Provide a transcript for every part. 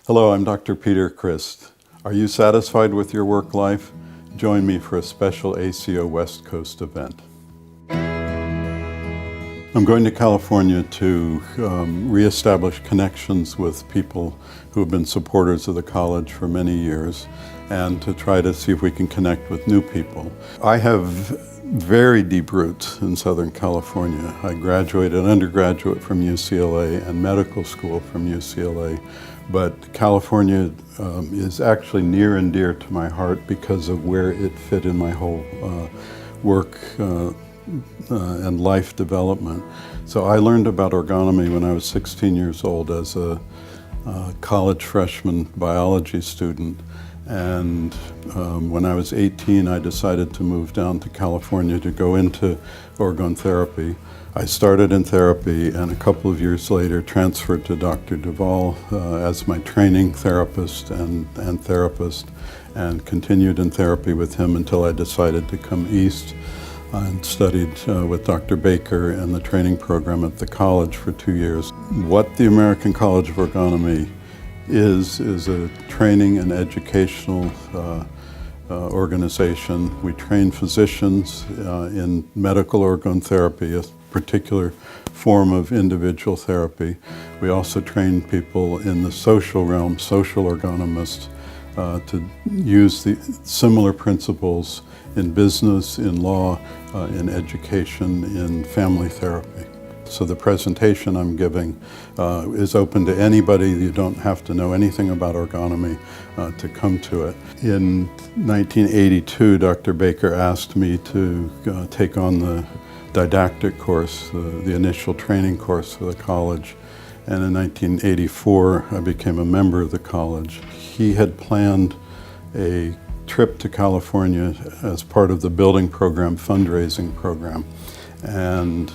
Hello, I'm Dr. Peter Crist. Are you satisfied with your work life? Join me for a special ACO West Coast event. I'm going to California to reestablish connections with people who have been supporters of the college for many years and to try to see if we can connect with new people. I have very deep roots in Southern California. I graduated undergraduate from UCLA and medical school from UCLA, but California is actually near and dear to my heart because of where it fit in my whole work and life development. So I learned about orgonomy when I was 16 years old as a college freshman biology student. And when I was 18, I decided to move down to California to go into orgone therapy. I started in therapy and a couple of years later transferred to Dr. Duvall as my training therapist and therapist, and continued in therapy with him until I decided to come east and studied with Dr. Baker in the training program at the college for 2 years. What the American College of Orgonomy is a training and educational organization. We train physicians in medical orgone therapy, a particular form of individual therapy. We also train people in the social realm, social orgonomists, to use the similar principles in business, in law, in education, in family therapy. So the presentation I'm giving is open to anybody. You don't have to know anything about orgonomy to come to it. In 1982, Dr. Baker asked me to take on the didactic course, the initial training course for the college. And in 1984, I became a member of the college. He had planned a trip to California as part of the building program, fundraising program. And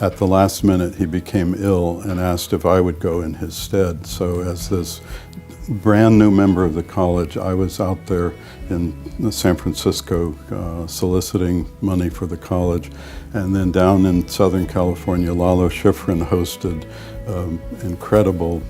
at the last minute, he became ill and asked if I would go in his stead. So as this brand new member of the college, I was out there in San Francisco soliciting money for the college. And then down in Southern California, Lalo Schifrin hosted incredible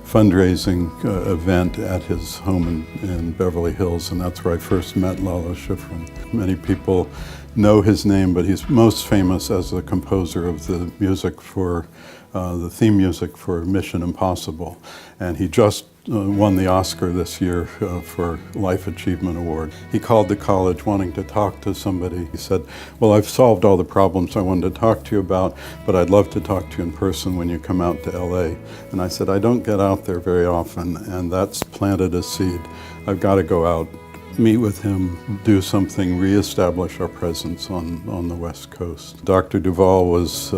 fundraising event at his home in Beverly Hills, and that's where I first met Lalo Schifrin. Many people know his name, but he's most famous as the composer of the music for the theme music for Mission Impossible, and he just won the Oscar this year for Life Achievement Award. He called the college wanting to talk to somebody. He said, well, I've solved all the problems I wanted to talk to you about, but I'd love to talk to you in person when you come out to LA. And I said, I don't get out there very often, and that's planted a seed. I've got to go out, meet with him, do something, reestablish our presence on the West Coast. Dr. Duvall was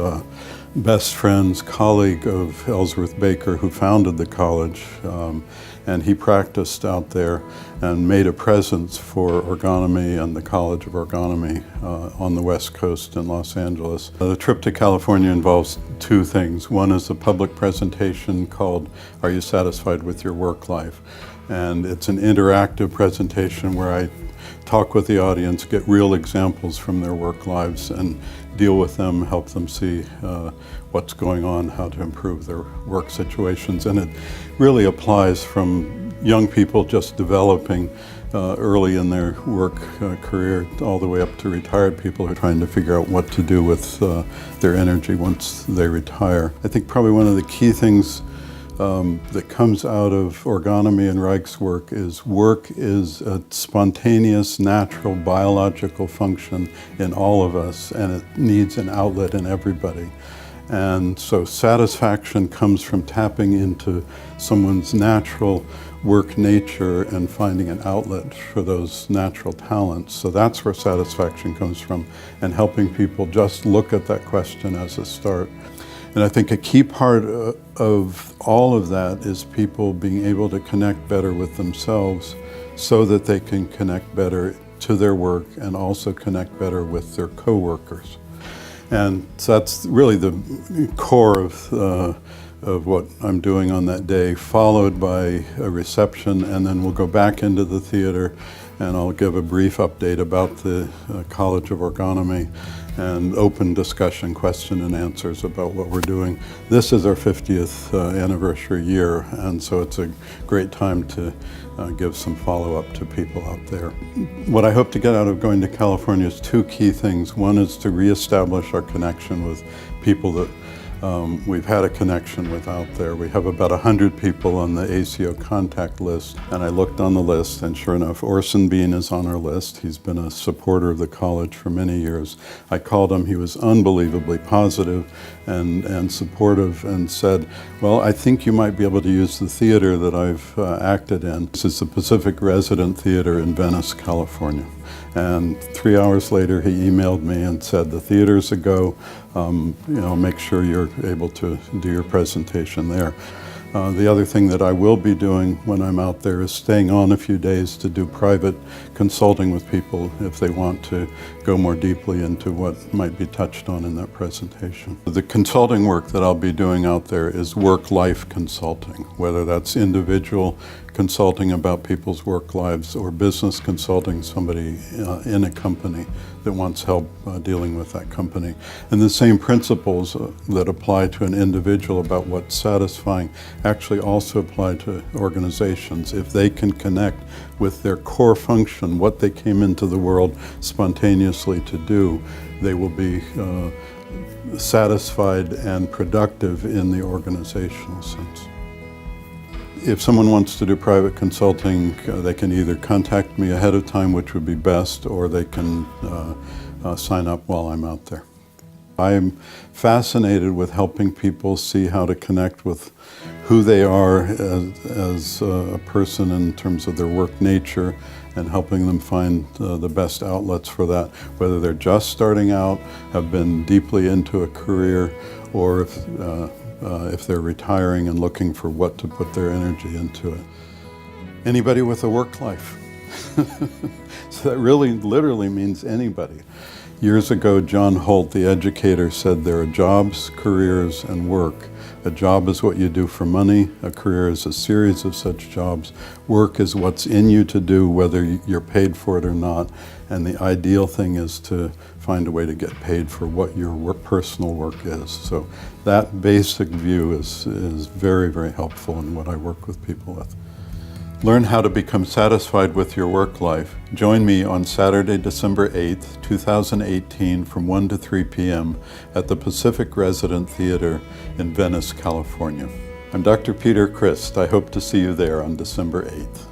best friends, colleague of Ellsworth Baker, who founded the college, and he practiced out there and made a presence for orgonomy and the College of Orgonomy on the West Coast in Los Angeles. The trip to California involves two things. One is a public presentation called Are You Satisfied with Your Work Life? And it's an interactive presentation where I talk with the audience, get real examples from their work lives, and deal with them, help them see what's going on, how to improve their work situations. And it really applies from young people just developing early in their work career all the way up to retired people who are trying to figure out what to do with their energy once they retire. I think probably one of the key things that comes out of orgonomy and Reich's work is a spontaneous, natural, biological function in all of us, and it needs an outlet in everybody. And so satisfaction comes from tapping into someone's natural work nature and finding an outlet for those natural talents. So that's where satisfaction comes from, and helping people just look at that question as a start. And I think a key part of all of that is people being able to connect better with themselves so that they can connect better to their work and also connect better with their coworkers. And so that's really the core of what I'm doing on that day, followed by a reception, and then we'll go back into the theater and I'll give a brief update about the College of Orgonomy. and open discussion, question and answers about what we're doing. This is our 50th anniversary year, and so it's a great time to give some follow-up to people out there. What I hope to get out of going to California is two key things. One is to reestablish our connection with people that we've had a connection with out there. We have about 100 people on the ACO contact list, and I looked on the list, and sure enough, Orson Bean is on our list. He's been a supporter of the college for many years. I called him. He was unbelievably positive and supportive, and said, well, I think you might be able to use the theater that I've acted in. This is the Pacific Resident Theater in Venice, California. And 3 hours later, he emailed me and said, the theater's a go. Make sure you're able to do your presentation there. The other thing that I will be doing when I'm out there is staying on a few days to do private consulting with people if they want to go more deeply into what might be touched on in that presentation. The consulting work that I'll be doing out there is work-life consulting, whether that's individual consulting about people's work lives or business consulting, somebody in a company that wants help dealing with that company. And the same principles that apply to an individual about what's satisfying actually also apply to organizations. If they can connect with their core function, what they came into the world spontaneously to do, they will be satisfied and productive in the organizational sense. If someone wants to do private consulting, they can either contact me ahead of time, which would be best, or they can sign up while I'm out there. I'm fascinated with helping people see how to connect with who they are as a person in terms of their work nature, and helping them find the best outlets for that, whether they're just starting out, have been deeply into a career, or if they're retiring and looking for what to put their energy into it. Anybody with a work life. So that really literally means anybody. Years ago, John Holt, the educator, said there are jobs, careers, and work. A job is what you do for money. A career is a series of such jobs. Work is what's in you to do, whether you're paid for it or not. And the ideal thing is to find a way to get paid for what your personal work is. So that basic view is very, very helpful in what I work with people with. Learn how to become satisfied with your work life. Join me on Saturday, December 8th, 2018 from 1 to 3 p.m. at the Pacific Resident Theater in Venice, California. I'm Dr. Peter Crist. I hope to see you there on December 8th.